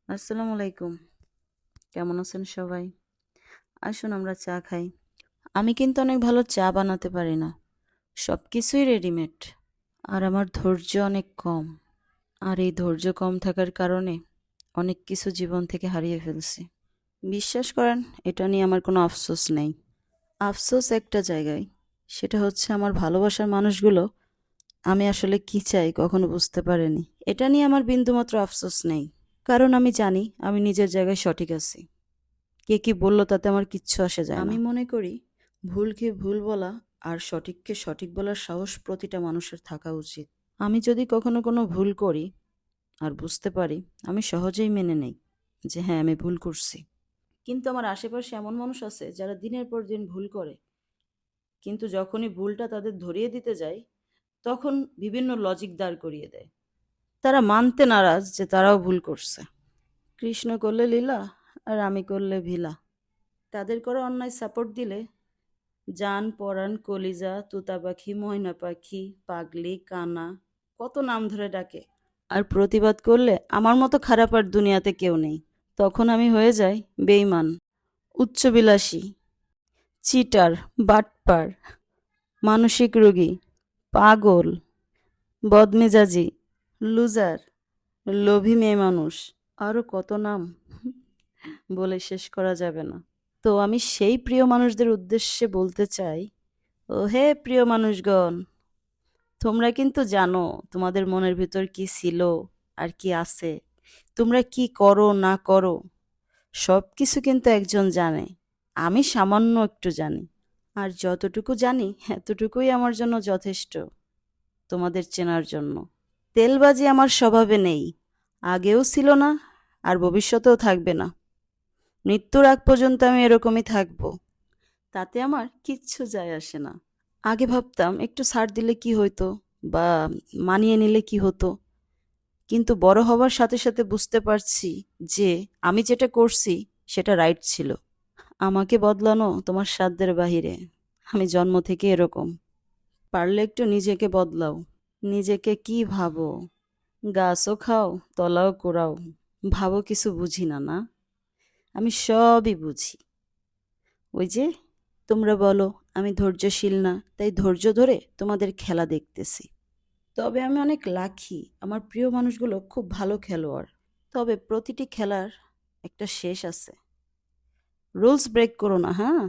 আসসালামু আলাইকুম। কেমন আছেন সবাই? আসুন আমরা চা খাই। আমি কিন্তু অনেক ভালো চা বানাতে পারি না। সবকিছুই রেডিমেড। আর আমার ধৈর্য অনেক কম। আর এই ধৈর্য কম থাকার কারণে অনেক কিছু জীবন থেকে হারিয়ে ফেলছি। বিশ্বাস করেন, এটা নিয়ে আমার কোনো আফসোস নেই। আফসোস একটা জায়গায়। সেটা হচ্ছে আমার ভালোবাসার মানুষগুলো আমি আসলে কি চাই কখনো বুঝতে পারেনি। এটা নিয়ে আমার বিন্দুমাত্র আফসোস নেই। কারণ আমি জানি আমি নিজের জায়গায় সঠিক আছি। কে কি বলল তাতে আমার কিচ্ছু আসে যায় না। আমি মনে করি ভুলকে ভুল বলা আর সঠিককে সঠিক বলার সাহস প্রতিটা মানুষের থাকা উচিত। আমি যদি কখনো কোনো ভুল করি আর বুঝতে পারি, আমি সহজেই মেনে নেই যে হ্যাঁ আমি ভুল করছি। কিন্তু আমার আশেপাশে এমন মানুষ আছে যারা দিনের পর দিন ভুল করে, কিন্তু যখনই ভুলটা তাদের ধরিয়ে দিতে যায় তখন বিভিন্ন লজিক দাঁড় করিয়ে দেয়। তারা মানতে নারাজ যে তারাও ভুল করছে। কৃষ্ণ করলে লীলা আর আমি করলে ভিলা। তাদের করা অন্যায় সাপোর্ট দিলে জান, পরাণ, কলিজা, তোতা পাখি, ময়না পাখি, পাগলি, কানা, কত নাম ধরে ডাকে। আর প্রতিবাদ করলে আমার মতো খারাপ আর দুনিয়াতে কেউ নেই। তখন আমি হয়ে যাই বেঈমান, উচ্চবিলাসী, চিটার, বাটপার, মানসিক রোগী, পাগল, বদমেজাজি, লুজার, লোভী মেয়ে মানুষ, আরও কত নাম বলে শেষ করা যাবে না। তো আমি সেই প্রিয় মানুষদের উদ্দেশ্যে বলতে চাই, ও হে প্রিয় মানুষগণ, তোমরা কিন্তু জানো তোমাদের মনের ভিতর কি ছিল আর কি আছে। তোমরা কি করো না করো সব কিছু কিন্তু একজন জানে। আমি সামান্য একটু জানি। আর যতটুকু জানি এতটুকুই আমার জন্য যথেষ্ট তোমাদের চেনার জন্য। তেলবাজি আমার স্বভাবে নেই, আগেও ছিল না, আর ভবিষ্যতেও থাকবে না। মৃত্যুর আগ পর্যন্ত আমি এরকমই থাকবো। তাতে আমার কিচ্ছু যায় আসে না। আগে ভাবতাম একটু ছাড় দিলে কি হইতো, বা মানিয়ে নিলে কি হতো, কিন্তু বড় হবার সাথে সাথে বুঝতে পারছি যে আমি যেটা করছি সেটা রাইট ছিল। আমাকে বদলানো তোমার সাধ্যের বাহিরে। আমি জন্ম থেকে এরকম। পারলে একটু নিজেকে বদলাও। নিজেকে কি ভাবো? গাছও খাও, তলাও কোরাও, ভাবো কিছু বুঝি না, না? আমি সবই বুঝি। ওই যে তোমরা বলো আমি ধৈর্যশীল না, তাই ধৈর্য ধরে তোমাদের খেলা দেখতেছি। তবে আমি অনেক লাকি, আমার প্রিয় মানুষগুলো খুব ভালো খেলোয়াড়। তবে প্রতিটি খেলার একটা শেষ আছে। রুলস ব্রেক করো না, হ্যাঁ?